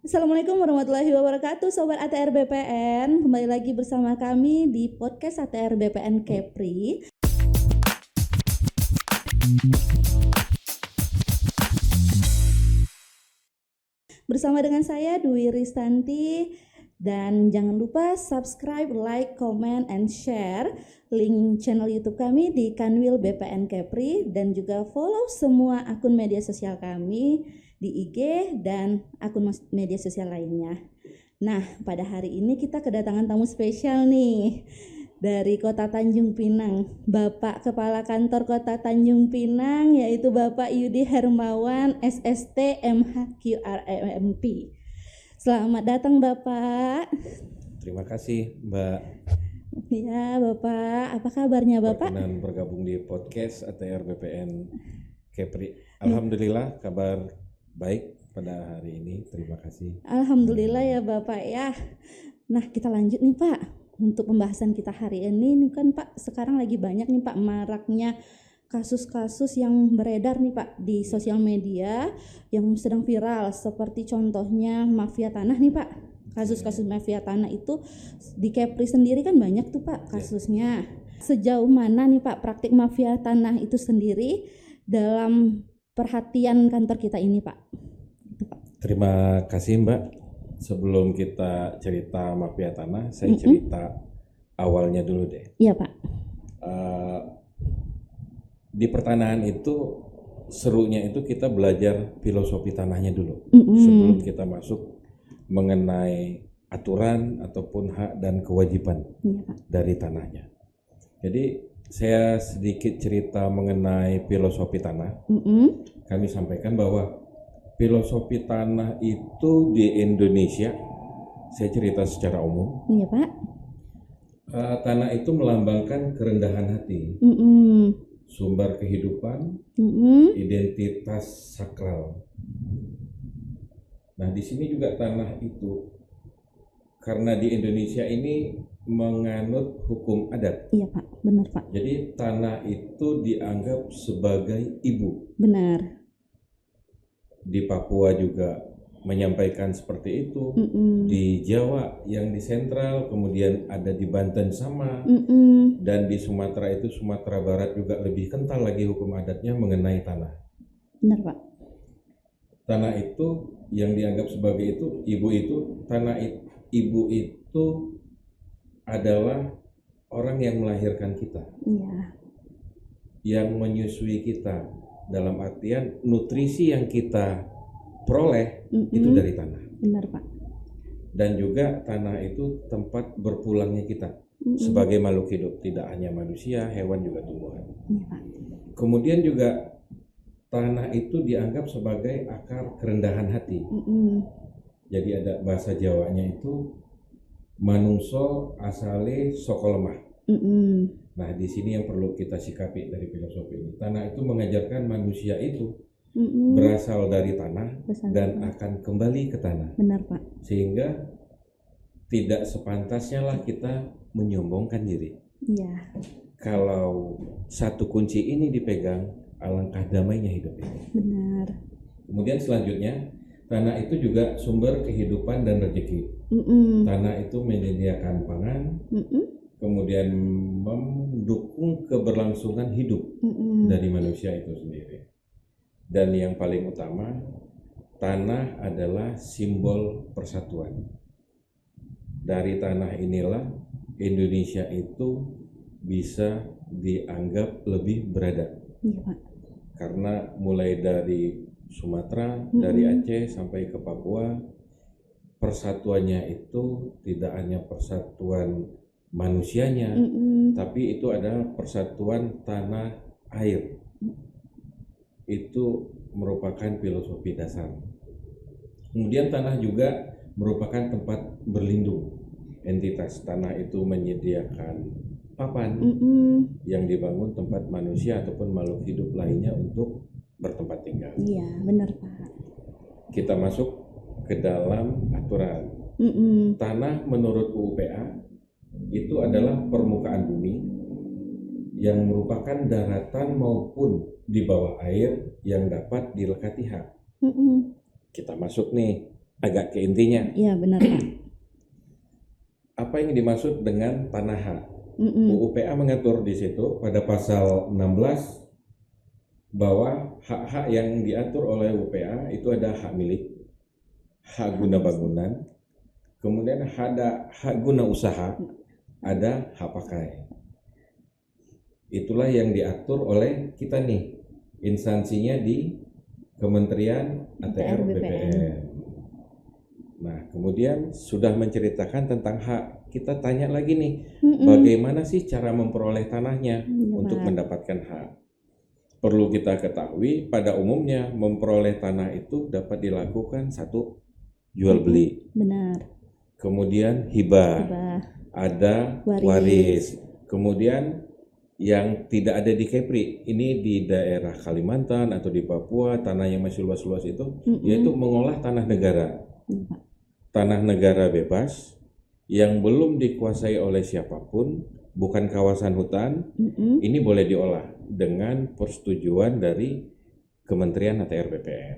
Assalamualaikum warahmatullahi wabarakatuh, Sobat ATR BPN. Kembali lagi bersama kami di podcast ATR BPN Kepri. Bersama dengan saya Dwi Ristanti. Dan jangan lupa subscribe, like, comment, and share link channel YouTube kami di Kanwil BPN Kepri. Dan juga follow semua akun media sosial kami di IG dan akun media sosial lainnya. Nah, pada hari ini kita kedatangan tamu spesial nih dari Kota Tanjung Pinang, Bapak Kepala Kantor Kota Tanjung Pinang, yaitu Bapak Yudi Hermawan, SST MHQRMP. Selamat datang Bapak. Terima kasih Mbak. Ya Bapak, apa kabarnya Bapak? Berkenan bergabung di podcast ATR BPN Kepri. Alhamdulillah kabar baik pada hari ini. Terima kasih. Alhamdulillah ya Bapak ya. Nah kita lanjut nih Pak. Untuk pembahasan kita hari ini kan Pak, sekarang lagi banyak nih Pak maraknya kasus-kasus yang beredar nih Pak di sosial media yang sedang viral, seperti contohnya mafia tanah nih Pak. Kasus-kasus mafia tanah itu di Kepri sendiri kan banyak tuh Pak kasusnya. Sejauh mana nih Pak praktik mafia tanah itu sendiri dalam perhatian kantor kita ini Pak? Terima kasih Mbak. Sebelum kita cerita mafia tanah, saya cerita awalnya dulu deh. Iya Pak. Di pertanahan itu serunya itu kita belajar filosofi tanahnya dulu sebelum kita masuk mengenai aturan ataupun hak dan kewajiban dari tanahnya. Jadi saya sedikit cerita mengenai filosofi tanah. Kami sampaikan bahwa filosofi tanah itu di Indonesia, saya cerita secara umum. Iya Pak. Tanah itu melambangkan kerendahan hati. Sumber kehidupan, identitas sakral. Nah, di sini juga tanah itu, karena di Indonesia ini menganut hukum adat. Iya Pak, benar Pak. Jadi tanah itu dianggap sebagai ibu. Benar. Di Papua juga menyampaikan seperti itu. Di Jawa yang di sentral, kemudian ada di Banten sama. Dan di Sumatera itu, Sumatera Barat juga lebih kental lagi hukum adatnya mengenai tanah. Benar Pak. Tanah itu yang dianggap sebagai itu, ibu itu, ibu itu adalah orang yang melahirkan kita. Iya. Yang menyusui kita, dalam artian nutrisi yang kita peroleh itu dari tanah. Benar Pak. Dan juga tanah itu tempat berpulangnya kita. Sebagai makhluk hidup, tidak hanya manusia, hewan juga tumbuhan. Kemudian juga tanah itu dianggap sebagai akar kerendahan hati. Jadi ada bahasa Jawanya itu manungso asale saka lemah. Nah di sini yang perlu kita sikapi dari filosofi ini. Tanah itu mengajarkan manusia itu berasal dari tanah dan akan kembali ke tanah. Benar Pak. Sehingga tidak sepantasnya lah kita menyombongkan diri. Iya. Kalau satu kunci ini dipegang, alangkah damainya hidup ini. Benar. Kemudian selanjutnya, tanah itu juga sumber kehidupan dan rezeki. Tanah itu menyediakan pangan, kemudian mendukung keberlangsungan hidup dari manusia itu sendiri. Dan yang paling utama, tanah adalah simbol persatuan. Dari tanah inilah Indonesia itu bisa dianggap lebih beradab. Iya Pak. Karena mulai dari Sumatera, dari Aceh sampai ke Papua, persatuannya itu tidak hanya persatuan manusianya, tapi itu adalah persatuan tanah air. Itu merupakan filosofi dasar. Kemudian tanah juga merupakan tempat berlindung. Entitas tanah itu menyediakan papan yang dibangun tempat manusia ataupun makhluk hidup lainnya untuk bertempat tinggal. Iya, benar Pak. Kita masuk ke dalam aturan. Tanah menurut UUPA itu adalah permukaan bumi yang merupakan daratan maupun di bawah air yang dapat dilekati hak. Kita masuk nih agak ke intinya. Iya benar Pak. Apa yang dimaksud dengan tanah hak? Mm-mm. UU PA mengatur di situ pada pasal 16 bahwa hak-hak yang diatur oleh UPA itu ada hak milik, hak guna bangunan, kemudian ada hak guna usaha, ada hak pakai. Itulah yang diatur oleh kita nih, instansinya di Kementerian ATR BPN. Nah, kemudian sudah menceritakan tentang hak, kita tanya lagi nih, bagaimana sih cara memperoleh tanahnya untuk mendapatkan hak? Perlu kita ketahui, pada umumnya memperoleh tanah itu dapat dilakukan satu, jual beli. Benar. Kemudian hibah. Ada waris. Kemudian yang tidak ada di Kepri, ini di daerah Kalimantan atau di Papua, tanah yang masih luas-luas itu, yaitu mengolah tanah negara. Tanah negara bebas yang belum dikuasai oleh siapapun, bukan kawasan hutan, ini boleh diolah dengan persetujuan dari Kementerian ATR BPN.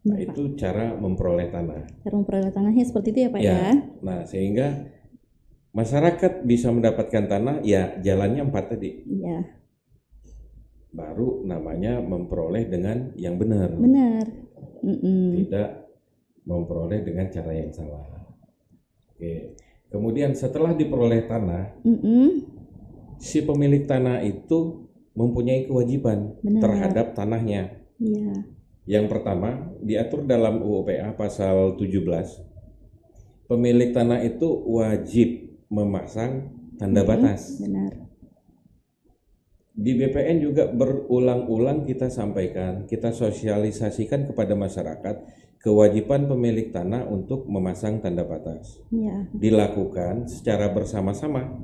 Nah, itu cara memperoleh tanah. Cara memperoleh tanahnya seperti itu ya Pak ya? Nah, sehingga masyarakat bisa mendapatkan tanah, ya jalannya 4 tadi. Iya. Baru namanya memperoleh dengan yang benar. Benar. Tidak memperoleh dengan cara yang salah. Oke. Kemudian setelah diperoleh tanah, si pemilik tanah itu mempunyai kewajiban terhadap tanahnya. Iya. Yang pertama diatur dalam UU PA pasal 17. Pemilik tanah itu wajib memasang tanda batas. Benar. Di BPN juga berulang-ulang kita sampaikan, kita sosialisasikan kepada masyarakat kewajiban pemilik tanah untuk memasang tanda batas. Ya. Dilakukan secara bersama-sama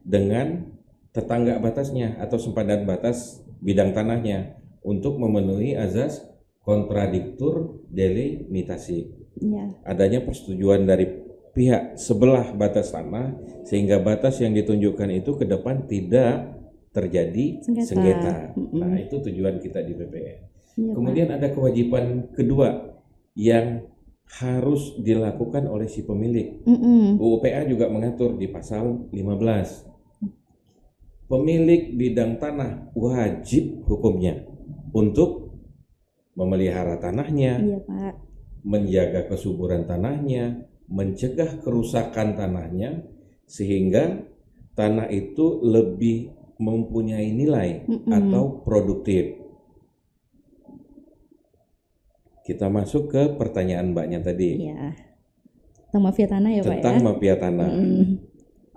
dengan tetangga batasnya atau sempadan batas bidang tanahnya untuk memenuhi azas kontradiktur delimitasi. Ya. Adanya persetujuan dari pihak sebelah batas tanah sehingga batas yang ditunjukkan itu ke depan tidak terjadi sengketa. Nah, itu tujuan kita di BPN. Ya, kemudian Pak, ada kewajiban kedua yang harus dilakukan oleh si pemilik. UU PA juga mengatur di pasal 15. Pemilik bidang tanah wajib hukumnya untuk memelihara tanahnya, iya, Pak, menjaga kesuburan tanahnya, mencegah kerusakan tanahnya sehingga tanah itu lebih mempunyai nilai atau produktif. Kita masuk ke pertanyaan Mbaknya tadi. Iya. Tentang mafia tanah ya Pak ya? Tentang mafia tanah.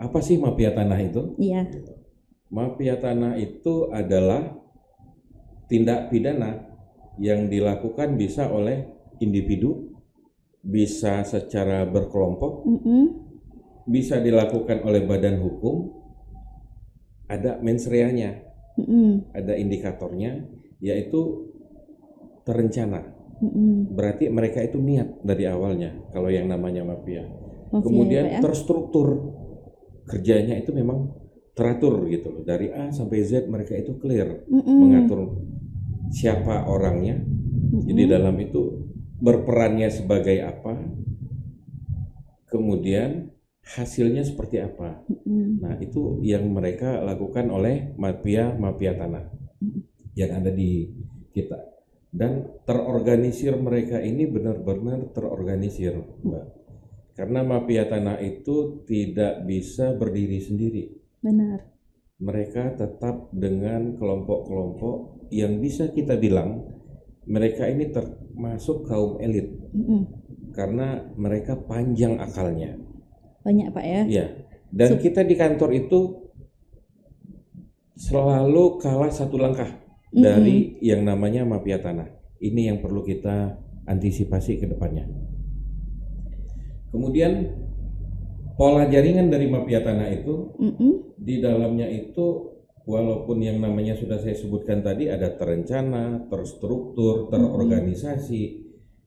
Apa sih mafia tanah itu? Iya. Mafia tanah itu adalah tindak pidana yang dilakukan bisa oleh individu, bisa secara berkelompok, bisa dilakukan oleh badan hukum, ada mens reanya, ada indikatornya, yaitu terencana. Berarti mereka itu niat dari awalnya kalau yang namanya mafia. Kemudian ya, terstruktur, kerjanya itu memang teratur gitu loh, dari A sampai Z mereka itu clear mengatur siapa orangnya. Jadi dalam itu berperannya sebagai apa, kemudian hasilnya seperti apa. Nah, itu yang mereka lakukan oleh mafia tanah yang ada di kita. Dan terorganisir, mereka ini benar-benar terorganisir, Mbak. Karena mafia tanah itu tidak bisa berdiri sendiri. Benar. Mereka tetap dengan kelompok-kelompok yang bisa kita bilang mereka ini termasuk kaum elit. Karena mereka panjang akalnya. Banyak Pak ya? Iya. Dan kita di kantor itu selalu kalah satu langkah dari yang namanya mafia tanah. Ini yang perlu kita antisipasi ke depannya. Kemudian pola jaringan dari mafia tanah itu di dalamnya itu walaupun yang namanya sudah saya sebutkan tadi ada terencana, terstruktur, terorganisasi,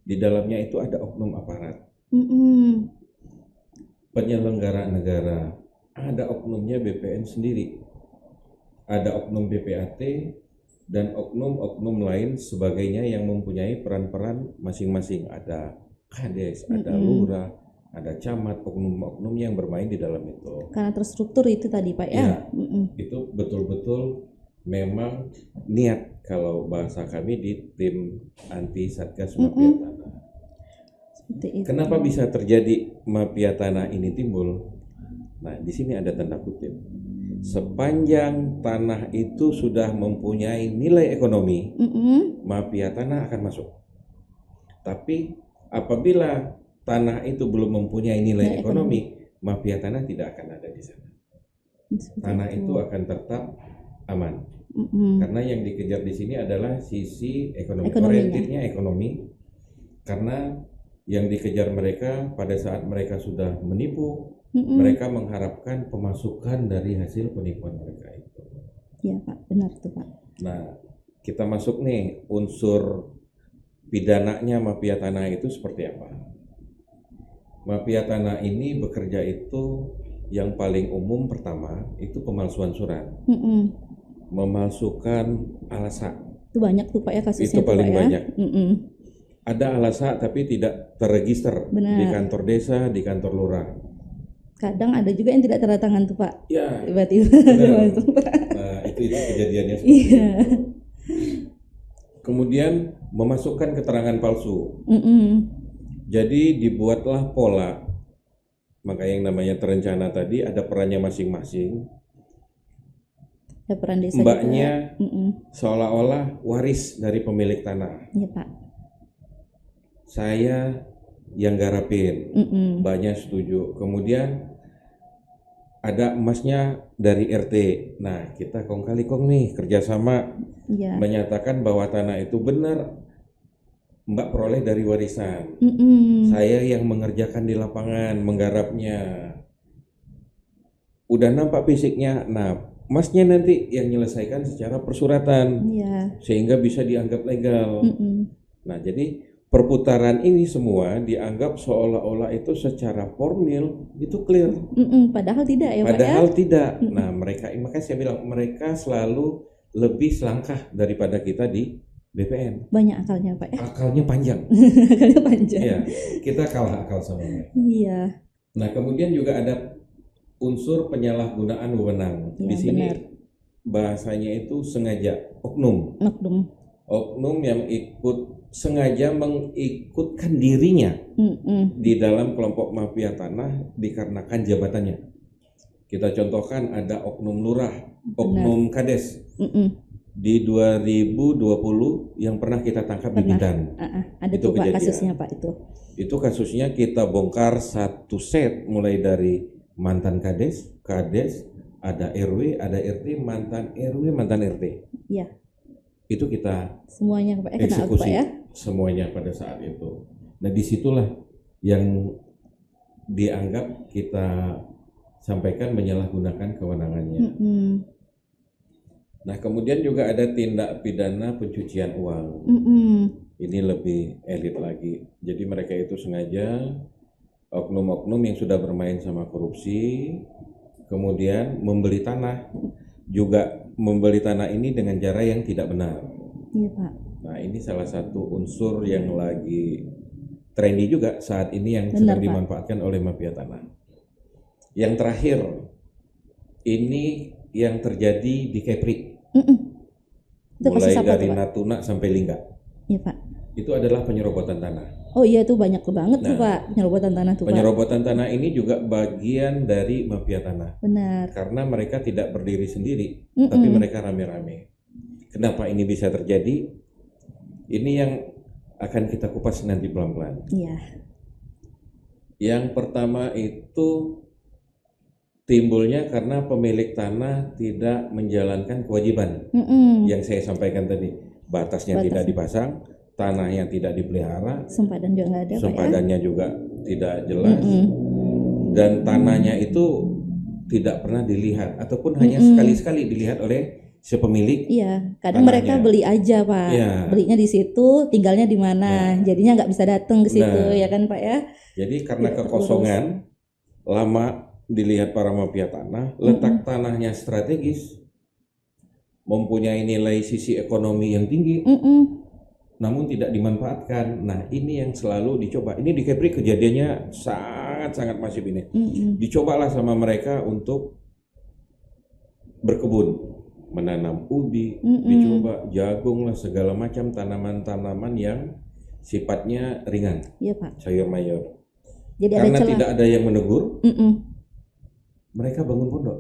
di dalamnya itu ada oknum aparat. Penyelenggara negara, ada oknumnya BPN sendiri, ada oknum BPAT, dan oknum-oknum lain sebagainya yang mempunyai peran-peran masing-masing. Ada kades, ada lurah, ada camat, oknum-oknum yang bermain di dalam itu. Karena terstruktur itu tadi Pak ya. Ya, itu betul-betul memang niat kalau bahasa kami di tim anti Satgas Mafia Tanah. Seperti itu. Kenapa bisa terjadi mafia tanah ini timbul? Nah, di sini ada tanda kutip. Sepanjang tanah itu sudah mempunyai nilai ekonomi, mafia tanah akan masuk. Tapi apabila tanah itu belum mempunyai nilai ekonomi, mafia tanah tidak akan ada di sana. Tanah itu akan tetap aman. Karena yang dikejar di sini adalah sisi ekonomi, orientednya ekonomi. Karena yang dikejar mereka pada saat mereka sudah menipu, mereka mengharapkan pemasukan dari hasil penipuan mereka itu. Iya Pak, benar tuh Pak. Nah, kita masuk nih unsur pidananya mafia tanah itu seperti apa? Mafia tanah ini bekerja itu yang paling umum pertama itu pemalsuan surat, memalsukan alasa. Itu banyak tuh Pak ya kasusnya. Itu paling Pak, ya? banyak. Ada alasa tapi tidak terregister di kantor desa, di kantor lurah. Kadang ada juga yang tidak tanda tangan tuh Pak. Ya. Tiba-tiba. Nah, itu kejadiannya seperti itu. Kemudian memasukkan keterangan palsu. Jadi dibuatlah pola. Maka yang namanya terencana tadi ada perannya masing-masing. Ada peran desa Mbaknya seolah-olah waris dari pemilik tanah. Iya Pak. Saya yang garapin, mbaknya setuju. Kemudian ada emasnya dari RT. Nah, kita kong kali kong nih kerjasama menyatakan bahwa tanah itu benar Mbak peroleh dari warisan. Saya yang mengerjakan di lapangan, menggarapnya. Udah nampak fisiknya. Nah, emasnya nanti yang menyelesaikan secara persuratan, sehingga bisa dianggap legal. Nah, jadi perputaran ini semua dianggap seolah-olah itu secara formil itu clear. Padahal tidak ya Pak ya? Padahal tidak. Nah, mereka, makanya saya bilang mereka selalu lebih selangkah daripada kita di BPN. Banyak akalnya Pak ya? Akalnya panjang. Akalnya panjang. Iya, kita kalah akal sama mereka. Iya. Nah, kemudian juga ada unsur penyalahgunaan wewenang. Di sini bahasanya itu sengaja, oknum. Oknum yang sengaja mengikutkan dirinya di dalam kelompok mafia tanah dikarenakan jabatannya. Kita contohkan ada oknum lurah, oknum kades di 2020 yang pernah kita tangkap di Bintan. Ada itu Pak kasusnya Pak itu. Itu kasusnya kita bongkar satu set mulai dari mantan kades, ada RW, ada RT, mantan RW, mantan RT. Iya. Itu kita semuanya Pak, eksekusi Pak, ya? Semuanya pada saat itu. Nah, disitulah yang dianggap kita sampaikan menyalahgunakan kewenangannya. Nah, kemudian juga ada tindak pidana pencucian uang. Ini lebih elit lagi. Jadi mereka itu sengaja oknum-oknum yang sudah bermain sama korupsi, kemudian membeli tanah, juga membeli tanah ini dengan cara yang tidak benar. Iya Pak. Nah, ini salah satu unsur yang lagi trendy juga saat ini yang sedang dimanfaatkan oleh mafia tanah. Yang terakhir, ini yang terjadi di Kepri. Mulai dari Natuna sampai Lingga. Iya Pak. Itu adalah penyerobotan tanah. Oh iya, itu banyak banget tuh Pak, penyerobotan tanah tuh Pak. Penyerobotan tanah ini juga bagian dari mafia tanah. Benar. Karena mereka tidak berdiri sendiri, tapi mereka rame-rame. Kenapa ini bisa terjadi? Ini yang akan kita kupas nanti pelan-pelan. Iya. Yang pertama itu timbulnya karena pemilik tanah tidak menjalankan kewajiban yang saya sampaikan tadi. Batasnya tidak dipasang, tanahnya tidak dipelihara, sempadan juga nggak ada, sempadannya juga tidak jelas, dan tanahnya itu tidak pernah dilihat ataupun hanya sekali-sekali dilihat oleh si pemilik. Iya, kadang tanahnya. Mereka beli aja Pak, belinya di situ, tinggalnya di mana, jadinya nggak bisa datang ke situ, ya kan Pak ya. Jadi karena kekosongan lama dilihat para mafia tanah, letak tanahnya strategis, mempunyai nilai sisi ekonomi yang tinggi. namun tidak dimanfaatkan. Nah, ini yang selalu dicoba. Ini di Kepri kejadiannya sangat-sangat masif ini. Dicobalah sama mereka untuk berkebun, menanam ubi, dicoba jagung lah, segala macam tanaman-tanaman yang sifatnya ringan, Iya Pak. sayur mayur. Jadi Karena ada celah. tidak ada yang menegur, mereka bangun pondok,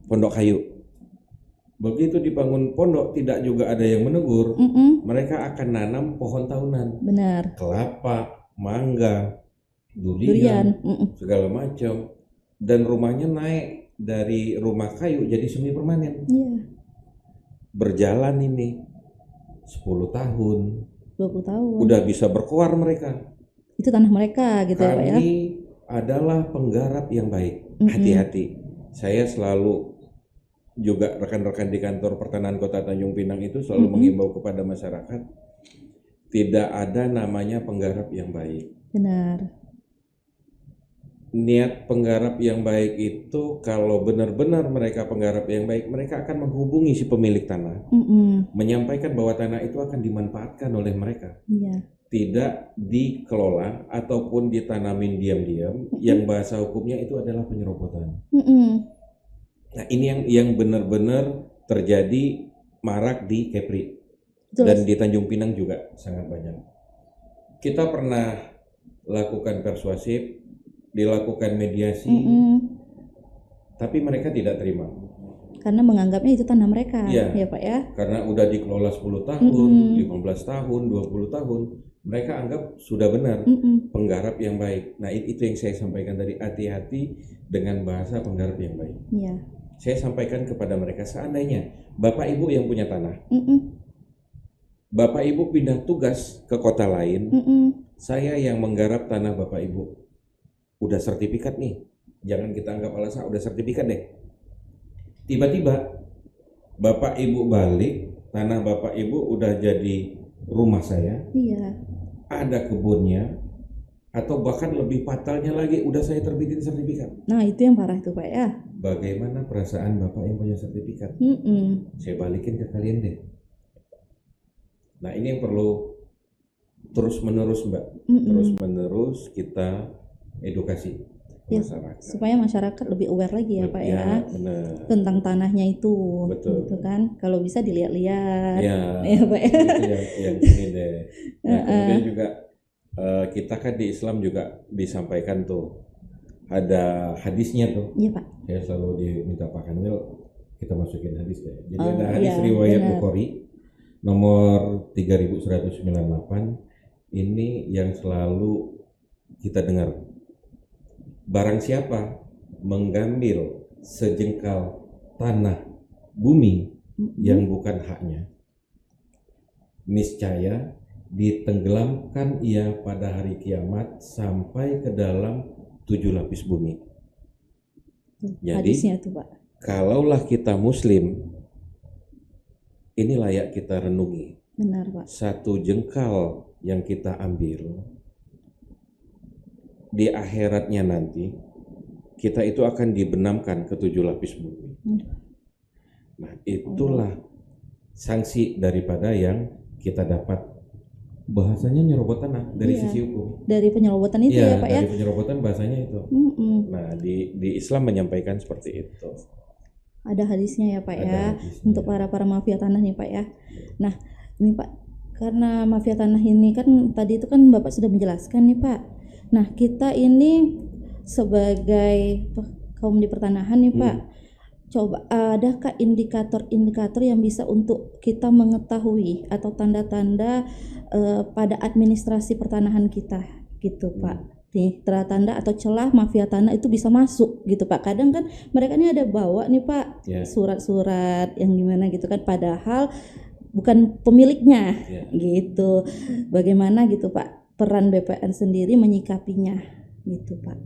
pondok kayu. Begitu dibangun pondok, tidak juga ada yang menegur, mereka akan nanam pohon tahunan. Benar. Kelapa, mangga, durian. Segala macam. Dan rumahnya naik dari rumah kayu jadi semi permanen. Iya. Berjalan ini 10 tahun, 20 tahun. udah bisa berkoar mereka. Itu tanah mereka gitu ya Pak ya. Kami adalah penggarap yang baik. Hati-hati. Saya selalu juga rekan-rekan di kantor pertanahan Kota Tanjung Pinang itu selalu mengimbau kepada masyarakat, tidak ada namanya penggarap yang baik. Benar. Niat penggarap yang baik itu kalau benar-benar mereka penggarap yang baik, mereka akan menghubungi si pemilik tanah, menyampaikan bahwa tanah itu akan dimanfaatkan oleh mereka. Iya. Tidak dikelola ataupun ditanamin diam-diam, yang bahasa hukumnya itu adalah penyerobotan. Nah, ini yang benar-benar terjadi marak di Kepri. Dan di Tanjung Pinang juga sangat banyak. Kita pernah lakukan persuasif, dilakukan mediasi, tapi mereka tidak terima. Karena menganggapnya itu tanah mereka, ya Pak ya. Karena udah dikelola 10 tahun, 15 tahun, 20 tahun, mereka anggap sudah benar penggarap yang baik. Nah, itu yang saya sampaikan tadi, hati-hati dengan bahasa penggarap yang baik. Iya. Saya sampaikan kepada mereka, seandainya Bapak Ibu yang punya tanah, Bapak Ibu pindah tugas ke kota lain, saya yang menggarap tanah Bapak Ibu, udah sertifikat nih, jangan kita anggap alasan, udah sertifikat deh. Tiba-tiba Bapak Ibu balik, tanah Bapak Ibu udah jadi rumah saya, ada kebunnya, atau bahkan lebih fatalnya lagi, udah saya terbitin sertifikat. Nah, itu yang parah tuh Pak ya. Bagaimana perasaan Bapak yang punya sertifikat? Saya balikin ke kalian deh. Nah, ini yang perlu terus-menerus Mbak, terus-menerus kita edukasi masyarakat. Supaya masyarakat lebih aware lagi ya Pak ya, benar. Tentang tanahnya itu. Betul. Gitu kan, kalau bisa dilihat-lihat. Ya Pak ya. Itu yang ini deh. Nah, kemudian juga kita kan di Islam juga disampaikan tuh ada hadisnya tuh. Iya Pak. Saya selalu diminta Pak Kanwil kita masukin hadis deh. Jadi ada hadis riwayat Bukhari nomor 3198, ini yang selalu kita dengar. Barang siapa mengambil sejengkal tanah bumi yang bukan haknya, niscaya ditenggelamkan ia pada hari kiamat sampai ke dalam 7 lapis bumi. Jadi tuh, Pak. Kalaulah kita muslim, ini layak kita renungi. Benar Pak. Satu jengkal yang kita ambil di akhiratnya nanti, kita itu akan dibenamkan ke 7 lapis bumi. Nah, itulah sanksi daripada yang kita dapat. Bahasanya nyerobot tanah dari sisi hukum. Dari penyerobotan itu ya Pak ya? Dari penyerobotan bahasanya itu. Nah, di Islam menyampaikan seperti itu. Ada hadisnya ya Pak ya, untuk para mafia tanah nih Pak ya. Nah, ini Pak, karena mafia tanah ini kan tadi itu kan Bapak sudah menjelaskan nih Pak. Nah, kita ini sebagai kaum di pertanahan nih Pak, coba adakah indikator-indikator yang bisa untuk kita mengetahui atau tanda-tanda pada administrasi pertanahan kita gitu Pak? Nih, tanda atau celah mafia tanah itu bisa masuk gitu Pak. Kadang kan mereka ini ada bawa nih Pak surat-surat yang gimana gitu kan, padahal bukan pemiliknya gitu. Bagaimana gitu Pak peran BPN sendiri menyikapinya gitu Pak?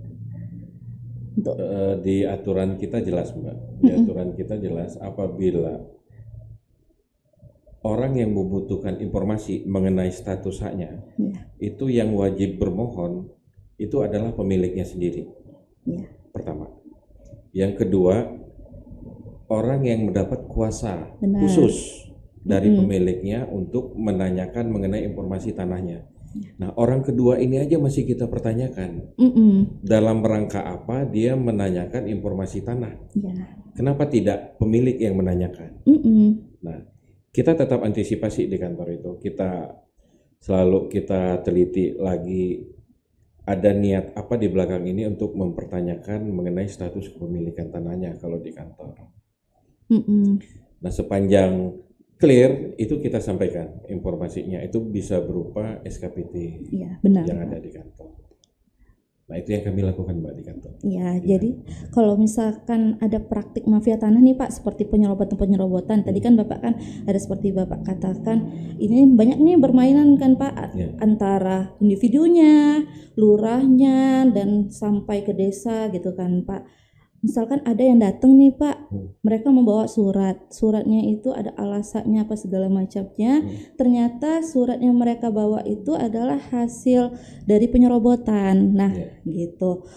Untuk di aturan kita jelas Mbak. Di aturan kita jelas apabila orang yang membutuhkan informasi mengenai status haknya, itu yang wajib bermohon itu adalah pemiliknya sendiri. Pertama. Yang kedua, orang yang mendapat kuasa khusus dari pemiliknya untuk menanyakan mengenai informasi tanahnya. Nah, orang kedua ini aja masih kita pertanyakan. Dalam rangka apa dia menanyakan informasi tanah? Kenapa tidak pemilik yang menanyakan? Nah, kita tetap antisipasi di kantor itu. Kita selalu teliti lagi ada niat apa di belakang ini untuk mempertanyakan mengenai status kepemilikan tanahnya kalau di kantor. Nah, sepanjang clear itu kita sampaikan informasinya, itu bisa berupa SKPT yang ada di kantor. Nah, itu yang kami lakukan Mbak di kantor. Jadi kalau misalkan ada praktik mafia tanah nih Pak, seperti penyerobotan, tadi kan Bapak kan ada seperti Bapak katakan, ini banyak nih bermainan kan Pak, antara individunya, lurahnya, dan sampai ke desa gitu kan Pak. Misalkan ada yang datang nih Pak, mereka membawa suratnya itu ada alasannya apa segala macamnya, ternyata surat yang mereka bawa itu adalah hasil dari penyerobotan. Nah gitu,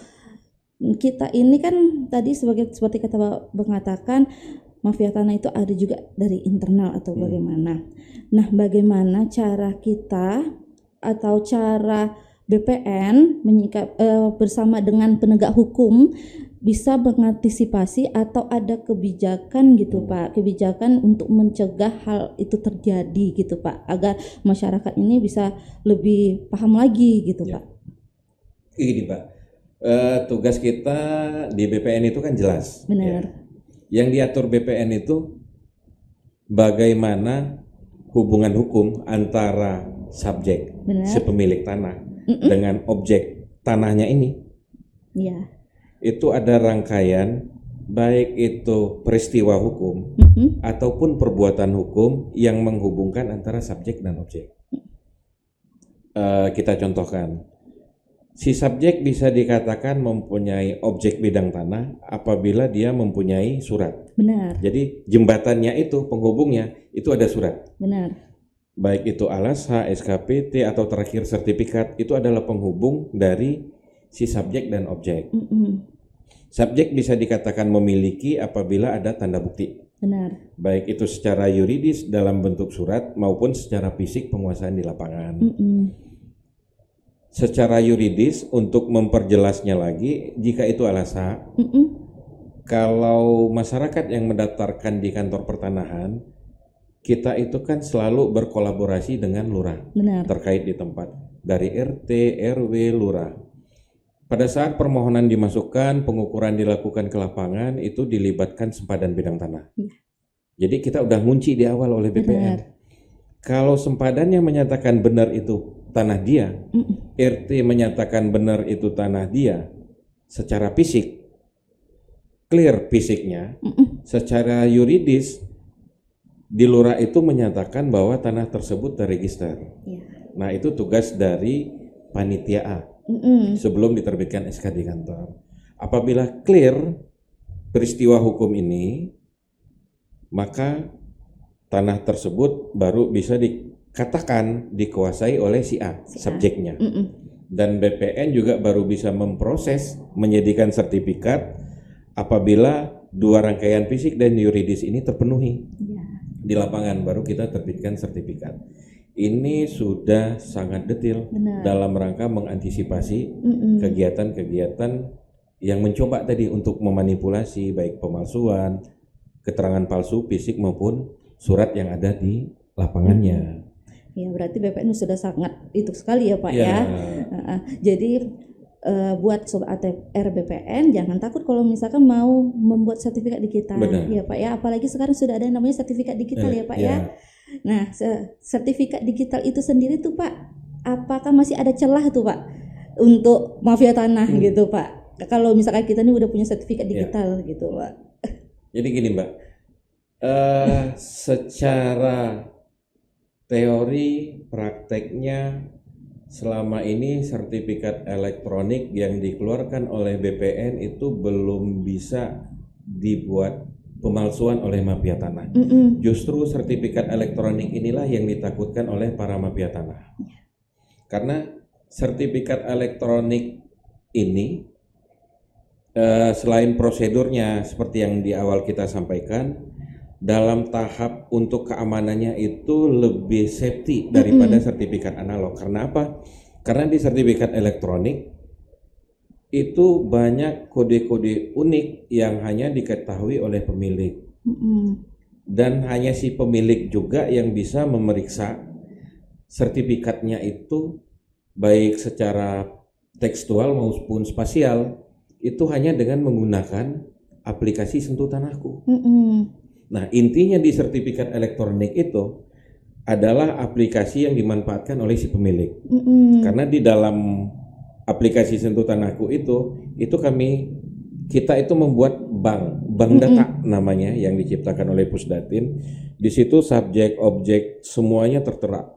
kita ini kan tadi seperti kata Bapak mengatakan mafia tanah itu ada juga dari internal atau bagaimana. Nah, bagaimana cara kita atau cara BPN bersama dengan penegak hukum bisa mengantisipasi atau ada kebijakan gitu Pak, kebijakan untuk mencegah hal itu terjadi gitu Pak, agar masyarakat ini bisa lebih paham lagi gitu Pak. Ini Pak, tugas kita di BPN itu kan jelas. Benar. Yang diatur BPN itu bagaimana hubungan hukum antara subjek, si pemilik tanah dengan objek tanahnya ini. Itu ada rangkaian baik itu peristiwa hukum ataupun perbuatan hukum yang menghubungkan antara subjek dan objek. Kita contohkan, si subjek bisa dikatakan mempunyai objek bidang tanah apabila dia mempunyai surat. Benar. Jadi jembatannya itu, penghubungnya itu ada surat. Benar. Baik itu ALASH, SKPT atau terakhir sertifikat, itu adalah penghubung dari si subjek dan objek. Subjek bisa dikatakan memiliki apabila ada tanda bukti. Benar. Baik itu secara yuridis dalam bentuk surat maupun secara fisik penguasaan di lapangan. Secara yuridis untuk memperjelasnya lagi, jika itu ALASH, kalau masyarakat yang mendaftarkan di kantor pertanahan, kita itu kan selalu berkolaborasi dengan lurah. Benar. Terkait di tempat dari RT, RW, lurah. Pada saat permohonan dimasukkan, pengukuran dilakukan ke lapangan, itu dilibatkan sempadan bidang tanah. Jadi kita udah ngunci di awal oleh BPN. Kalau sempadannya menyatakan benar itu tanah dia, RT menyatakan benar itu tanah dia, secara fisik, clear fisiknya, secara yuridis, di lurah itu menyatakan bahwa tanah tersebut terregister. Nah, itu tugas dari panitia A. Sebelum diterbitkan SK di kantor. Apabila clear peristiwa hukum ini, maka tanah tersebut baru bisa dikatakan dikuasai oleh si A, subjeknya. Dan BPN juga baru bisa memproses menyediakan sertifikat apabila dua rangkaian fisik dan yuridis ini terpenuhi. Di lapangan baru kita terbitkan sertifikat. Ini sudah sangat detail dalam rangka mengantisipasi kegiatan-kegiatan yang mencoba tadi untuk memanipulasi baik pemalsuan, keterangan palsu fisik maupun surat yang ada di lapangannya. Ya, berarti BPN sudah sangat itu sekali ya Pak ya. Jadi buat Sobat ATR BPN jangan takut kalau misalkan mau membuat sertifikat digital. Ya Pak ya, apalagi sekarang sudah ada yang namanya sertifikat digital ya Pak ya. Nah, sertifikat digital itu sendiri tuh Pak, apakah masih ada celah tuh Pak untuk mafia tanah gitu Pak? Kalau misalkan kita ini udah punya sertifikat digital gitu Pak. Jadi gini Mbak, secara teori prakteknya selama ini sertifikat elektronik yang dikeluarkan oleh BPN itu belum bisa dibuat pemalsuan oleh mafia tanah. Justru sertifikat elektronik inilah yang ditakutkan oleh para mafia tanah. Karena sertifikat elektronik ini selain prosedurnya seperti yang di awal kita sampaikan, dalam tahap untuk keamanannya itu lebih safety daripada sertifikat analog. Karena apa? Karena di sertifikat elektronik itu banyak kode-kode unik yang hanya diketahui oleh pemilik. Dan hanya si pemilik juga yang bisa memeriksa sertifikatnya itu baik secara tekstual maupun spasial itu hanya dengan menggunakan aplikasi Sentuh Tanahku. Nah, intinya di sertifikat elektronik itu adalah aplikasi yang dimanfaatkan oleh si pemilik. Karena di dalam aplikasi Sentuh Tanahku itu kita itu membuat bank data namanya yang diciptakan oleh Pusdatin. Di situ subjek, objek semuanya tertera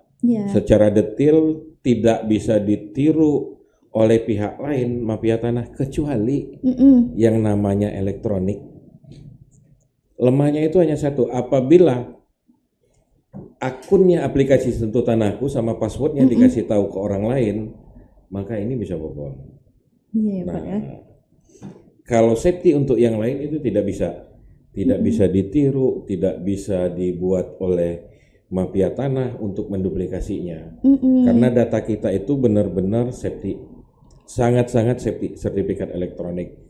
secara detail, tidak bisa ditiru oleh pihak lain mafia tanah kecuali yang namanya elektronik. Lemahnya itu hanya satu, apabila akunnya aplikasi Sentuh Tanahku sama passwordnya dikasih tahu ke orang lain, maka ini bisa bobol. Pak ya. Kalau safety untuk yang lain itu tidak bisa ditiru, tidak bisa dibuat oleh mafia tanah untuk menduplikasinya. Karena data kita itu benar-benar safety, sangat-sangat safety sertifikat elektronik.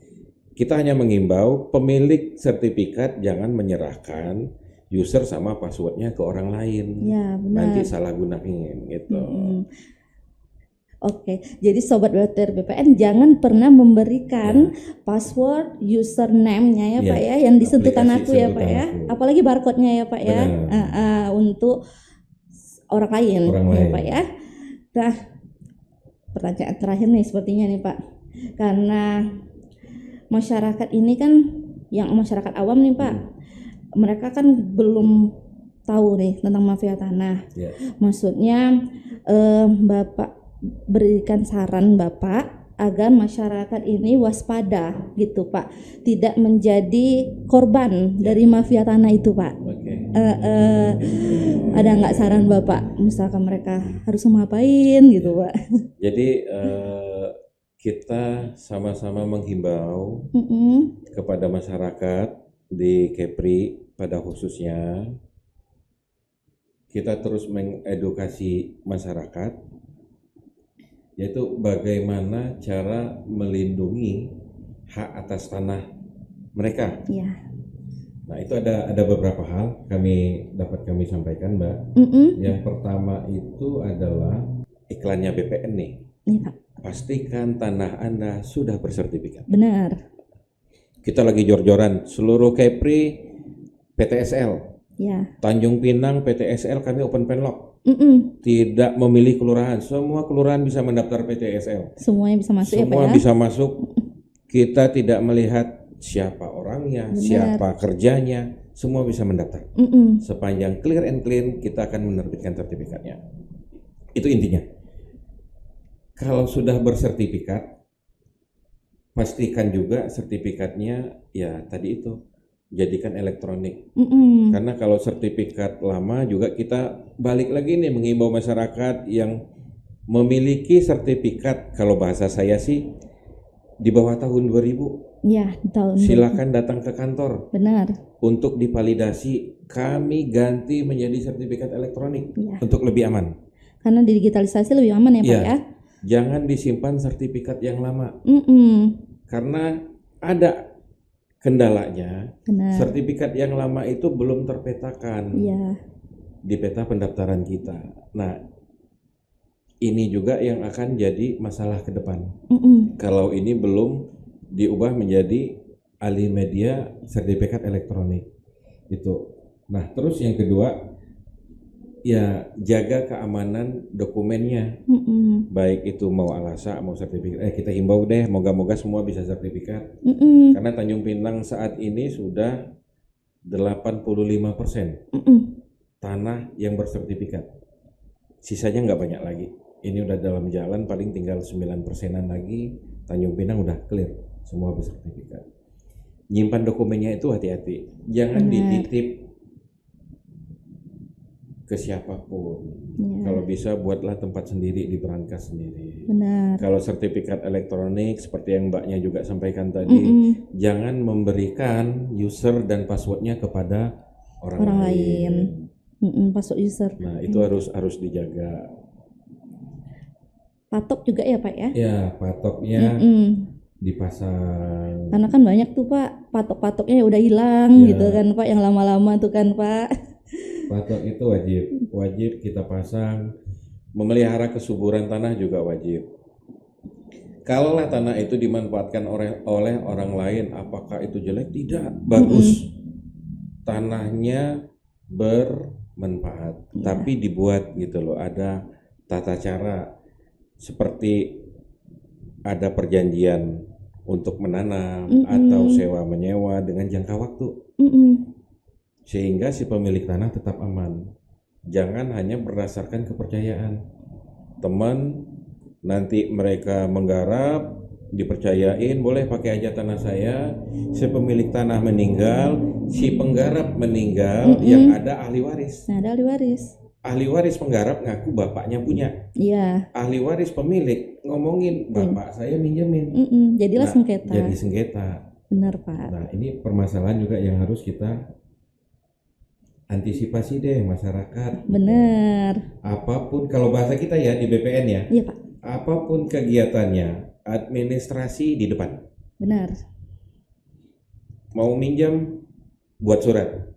Kita hanya mengimbau pemilik sertifikat jangan menyerahkan user sama passwordnya ke orang lain. Ya, benar. Nanti salah gunain gitu. Oke, jadi Sobat BPN jangan pernah memberikan password username-nya ya Pak ya, yang di Sentuh Tanahku ya Pak ya, apalagi barcode-nya ya Pak ya, untuk orang lain ya Pak ya. Nah, pertanyaan terakhir nih sepertinya nih Pak, karena masyarakat ini kan, yang masyarakat awam nih Pak, mereka kan belum tahu nih tentang mafia tanah. Maksudnya Bapak berikan saran Bapak agar masyarakat ini waspada gitu Pak, tidak menjadi korban dari mafia tanah itu Pak. Ada nggak saran Bapak, misalkan mereka harus ngapain gitu Pak? Jadi kita sama-sama menghimbau kepada masyarakat di Kepri pada khususnya, kita terus mengedukasi masyarakat, yaitu bagaimana cara melindungi hak atas tanah mereka. Nah, itu ada beberapa hal kami sampaikan Mbak. Yang pertama itu adalah iklannya BPN nih. Pastikan tanah Anda sudah bersertifikat. Benar. Kita lagi jor-joran seluruh Kepri PTSL. Tanjung Pinang PTSL kami open penlock. Tidak memilih kelurahan, semua kelurahan bisa mendaftar PTSL. Semuanya bisa masuk. Semua bisa masuk. Kita tidak melihat siapa orangnya, siapa kerjanya, semua bisa mendaftar. Sepanjang clear and clean, kita akan menerbitkan sertifikatnya. Itu intinya. Kalau sudah bersertifikat, pastikan juga sertifikatnya ya tadi itu jadikan elektronik. Karena kalau sertifikat lama juga kita balik lagi nih mengimbau masyarakat yang memiliki sertifikat, kalau bahasa saya sih di bawah tahun 2000. Silakan datang ke kantor. Benar. Untuk divalidasi, kami ganti menjadi sertifikat elektronik untuk lebih aman. Karena digitalisasi lebih aman ya Pak ya. Jangan disimpan sertifikat yang lama. Karena ada kendalanya. Benar. Sertifikat yang lama itu belum terpetakan di peta pendaftaran kita. Nah, ini juga yang akan jadi masalah ke depan. Kalau ini belum diubah menjadi alih media sertifikat elektronik itu. Nah, terus yang kedua ya jaga keamanan dokumennya. Baik itu mau alasa mau sertifikat. Kita himbau deh, moga-moga semua bisa sertifikat. Karena Tanjung Pinang saat ini sudah 85% tanah yang bersertifikat. Sisanya nggak banyak lagi. Ini udah dalam jalan, paling tinggal 9%-an lagi. Tanjung Pinang udah clear, semua bersertifikat. Nyimpan dokumennya itu hati-hati. Jangan dititip ke siapapun. Kalau bisa buatlah tempat sendiri di berangkas sendiri. Benar. Kalau sertifikat elektronik seperti yang Mbaknya juga sampaikan tadi, jangan memberikan user dan passwordnya kepada orang lain. Password user. Nah, itu harus dijaga. Patok juga ya Pak ya? Ya, patoknya dipasang. Karena kan banyak tuh Pak, patok-patoknya udah hilang gitu kan Pak, yang lama-lama tuh kan Pak. Patok itu wajib kita pasang. Memelihara kesuburan tanah juga wajib. Kalau tanah itu dimanfaatkan oleh orang lain, apakah itu jelek? Tidak, bagus. Tanahnya bermanfaat, tapi dibuat gitu loh, ada tata cara, seperti ada perjanjian untuk menanam atau sewa menyewa dengan jangka waktu, sehingga si pemilik tanah tetap aman. Jangan hanya berdasarkan kepercayaan teman, nanti mereka menggarap, dipercayain boleh pakai aja tanah saya, si pemilik tanah meninggal, si penggarap meninggal, yang ada ahli waris. Nah, ada ahli waris. Ahli waris penggarap ngaku bapaknya punya. Iya. Ahli waris pemilik ngomongin bapak saya minjemin. Jadilah sengketa. Jadi sengketa. Benar Pak. Nah, ini permasalahan juga yang harus kita antisipasi deh masyarakat. Benar. Apapun, kalau bahasa kita ya di BPN ya. Iya Pak. Apapun kegiatannya, administrasi di depan. Benar. Mau minjam, buat surat.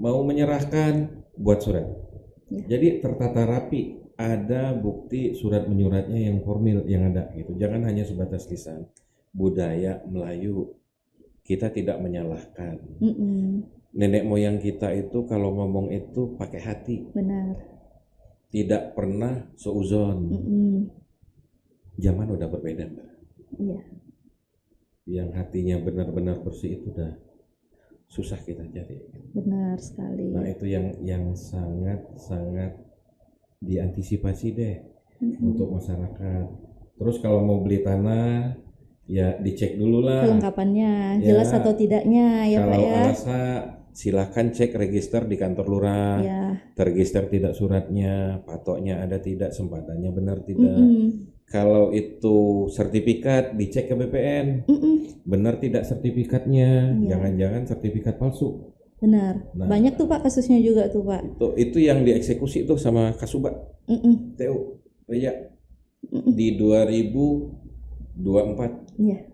Mau menyerahkan, buat surat. Jadi tertata rapi, ada bukti surat menyuratnya yang formil yang ada gitu. Jangan hanya sebatas lisan. Budaya Melayu, kita tidak menyalahkan. Nenek moyang kita itu kalau ngomong itu pakai hati. Benar. Tidak pernah seuzon. Zaman udah berbeda Mbak. Iya. Yang hatinya benar-benar bersih itu udah susah kita cari. Benar sekali. Nah, itu yang sangat diantisipasi deh untuk masyarakat. Terus kalau mau beli tanah ya dicek dulu lah kelengkapannya, ya, jelas atau tidaknya ya Pak ya. Kalau alasa silahkan cek register di kantor lurah, terregister tidak suratnya, patoknya ada tidak, sempadannya benar tidak. Kalau itu sertifikat dicek ke BPN, benar tidak sertifikatnya, jangan-jangan sertifikat palsu. Benar. Nah, banyak tuh Pak kasusnya juga tuh Pak. Itu yang dieksekusi tuh sama Kasubag, TU Reja di 2024. Iya.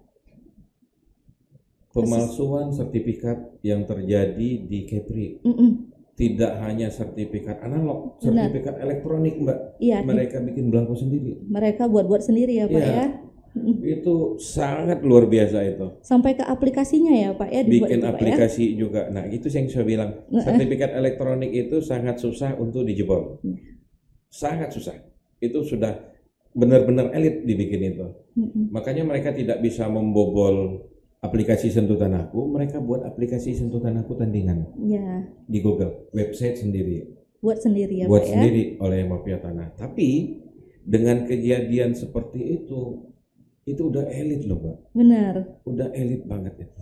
Pemalsuan sertifikat yang terjadi di Kepri. Tidak hanya sertifikat analog, sertifikat elektronik Mbak. Iya. Mereka bikin belangko sendiri. Mereka buat sendiri ya Pak ya. Itu sangat luar biasa itu. Sampai ke aplikasinya ya Pak ya. Bikin aplikasi juga. Nah itu yang saya bilang. Sertifikat elektronik itu sangat susah untuk dijebol. Sangat susah. Itu sudah benar-benar elit dibikin itu. Makanya mereka tidak bisa membobol aplikasi Sentuh Tanahku, mereka buat aplikasi Sentuh Tanahku tandingan. Ya. Di Google, website sendiri. Buat sendiri ya buat Pak ya. Buat sendiri oleh mafia tanah. Tapi dengan kejadian seperti itu udah elit loh Pak. Benar. Udah elit banget itu.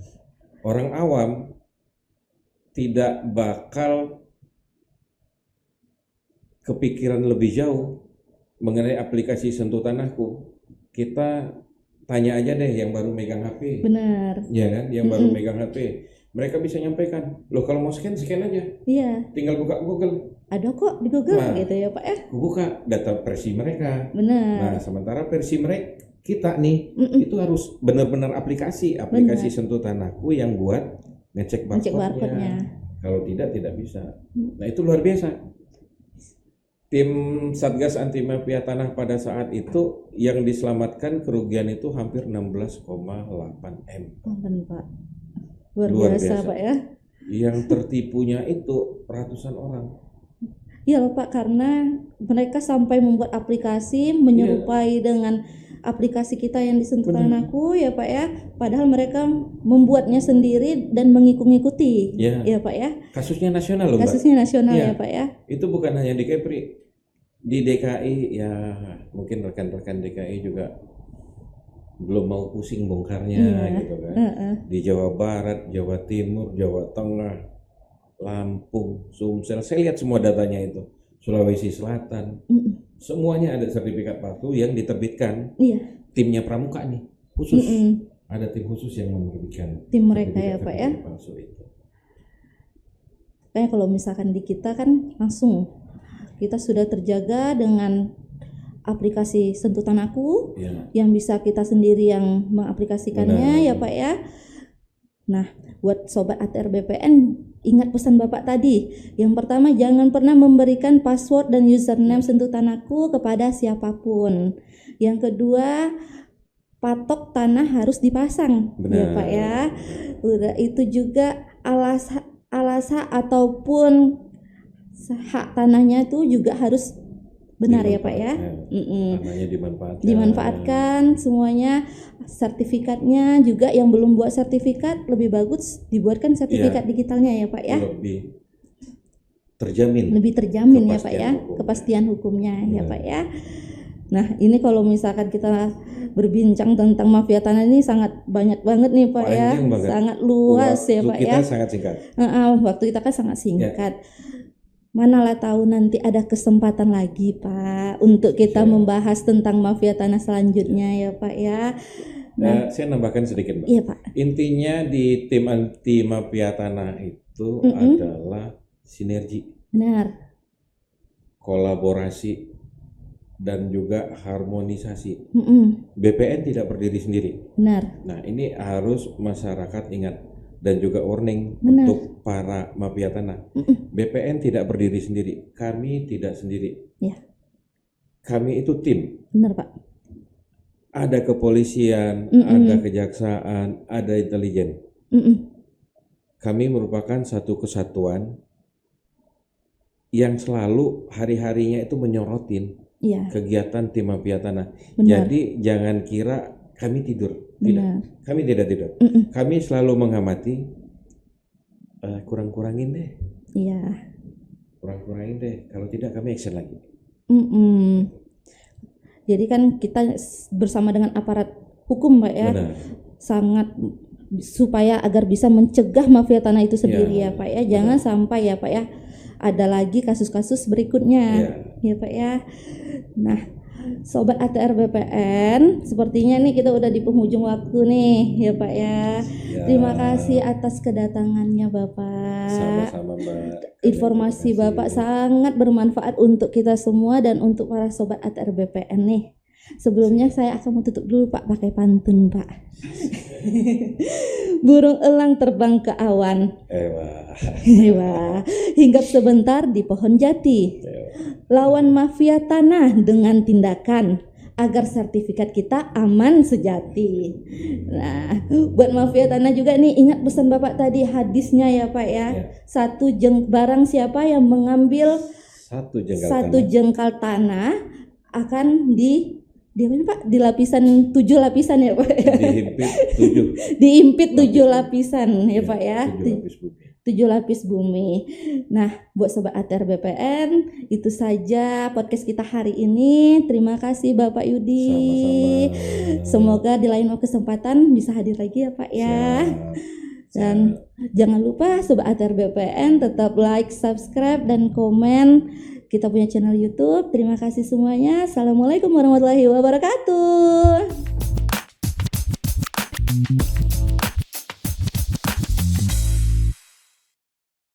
Orang awam tidak bakal kepikiran lebih jauh mengenai aplikasi Sentuh Tanahku. Kita tanya aja deh yang baru megang HP. Benar. Ya kan, yang baru megang HP. Mereka bisa nyampaikan, loh kalau mau scan aja. Iya. Tinggal buka Google. Ada kok di Google gitu ya Pak ya. Buka data versi mereka. Benar. Nah, sementara versi mereka kita nih itu harus benar-benar aplikasi Sentuh Tanahku yang buat ngecek barcode-nya. Kalau tidak bisa. Nah, itu luar biasa. Tim Satgas Anti Mafia Tanah pada saat itu yang diselamatkan kerugian itu hampir 16,8 M. Pak. Luar biasa Pak ya. Yang tertipunya itu ratusan orang. Iya Pak, karena mereka sampai membuat aplikasi menyerupai dengan aplikasi kita yang disentuh tanahku ya Pak ya. Padahal mereka membuatnya sendiri dan mengikuti ya Pak ya. Kasusnya nasional loh Mbak. Kasusnya nasional ya Pak ya. Itu bukan hanya di Kepri. Di DKI ya mungkin rekan-rekan DKI juga belum mau pusing bongkarnya gitu kan. Di Jawa Barat, Jawa Timur, Jawa Tengah, Lampung, Sumsel, saya lihat semua datanya itu. Sulawesi Selatan, semuanya ada sertifikat palsu yang diterbitkan. Timnya Pramuka nih khusus, ada tim khusus yang menerbitkan tim mereka ya Pak ya. Palsu itu. Kayak kalau misalkan di kita kan langsung kita sudah terjaga dengan aplikasi Sentuh Tanahku yang bisa kita sendiri yang mengaplikasikannya. Benar. Ya Pak ya. Nah, buat Sobat ATR BPN, ingat pesan Bapak tadi. Yang pertama, jangan pernah memberikan password dan username Sentuh Tanahku kepada siapapun. Yang kedua, patok tanah harus dipasang. Benar. Ya Pak ya. Udah itu juga alasa ataupun hak tanahnya itu juga harus benar ya Pak ya. Tanahnya dimanfaatkan semuanya. Sertifikatnya juga yang belum buat sertifikat lebih bagus dibuatkan sertifikat digitalnya ya Pak ya. Lebih terjamin ya Pak ya, kepastian hukumnya ya Pak ya. Nah, ini kalau misalkan kita berbincang tentang mafia tanah ini sangat banyak banget nih Pak ya. Sangat luas ya Pak ya. Waktu kita sangat singkat. Waktu kita kan sangat singkat. Manalah tahu nanti ada kesempatan lagi Pak untuk kita membahas tentang mafia tanah selanjutnya ya Pak ya. Nah, saya nambahkan sedikit Mbak. Iya Pak. Intinya di tim anti mafia tanah itu adalah sinergi. Benar. Kolaborasi dan juga harmonisasi. BPN tidak berdiri sendiri. Benar. Nah, ini harus masyarakat ingat. Dan juga warning untuk para mafia tanah. BPN tidak berdiri sendiri. Kami tidak sendiri. Ya. Kami itu tim. Benar Pak. Ada kepolisian, ada kejaksaan, ada intelijen. Kami merupakan satu kesatuan yang selalu hari-harinya itu menyorotin kegiatan tim mafia tanah. Benar. Jadi jangan kira kami tidur. Tidak. Kami tidak tidur. Kami selalu mengamati. Kurang-kurangin deh. Iya. Kurang-kurangin deh. Kalau tidak kami action lagi. Jadi kan kita bersama dengan aparat hukum Pak ya. Benar. Sangat supaya agar bisa mencegah mafia tanah itu sendiri ya Pak ya. Jangan sampai ya Pak ya ada lagi kasus-kasus berikutnya ya Pak ya. Nah, Sobat ATR BPN, sepertinya nih kita udah di penghujung waktu nih ya Pak ya. Terima kasih atas kedatangannya Bapak. Sama-sama Mbak. Informasi Bapak sangat bermanfaat untuk kita semua dan untuk para Sobat ATR BPN nih. Sebelumnya saya akan tutup dulu Pak pakai pantun Pak. Burung elang terbang ke awan. Hinggap sebentar di pohon jati. Lawan mafia tanah dengan tindakan agar sertifikat kita aman sejati. Nah, buat mafia tanah juga nih ingat pesan Bapak tadi hadisnya ya Pak ya. Barang siapa yang mengambil satu jengkal tanah akan di lapisan 7 lapisan ya Pak ya. Diimpit 7 lapisan ya Pak ya. 7 lapis bumi. Nah, buat Sobat ATR BPN, itu saja podcast kita hari ini. Terima kasih Bapak Yudi. Sama-sama. Semoga di lain kesempatan bisa hadir lagi ya Pak ya. Dan jangan lupa Sobat ATR BPN tetap like, subscribe, dan komen. Kita punya channel YouTube. Terima kasih semuanya. Assalamualaikum warahmatullahi wabarakatuh.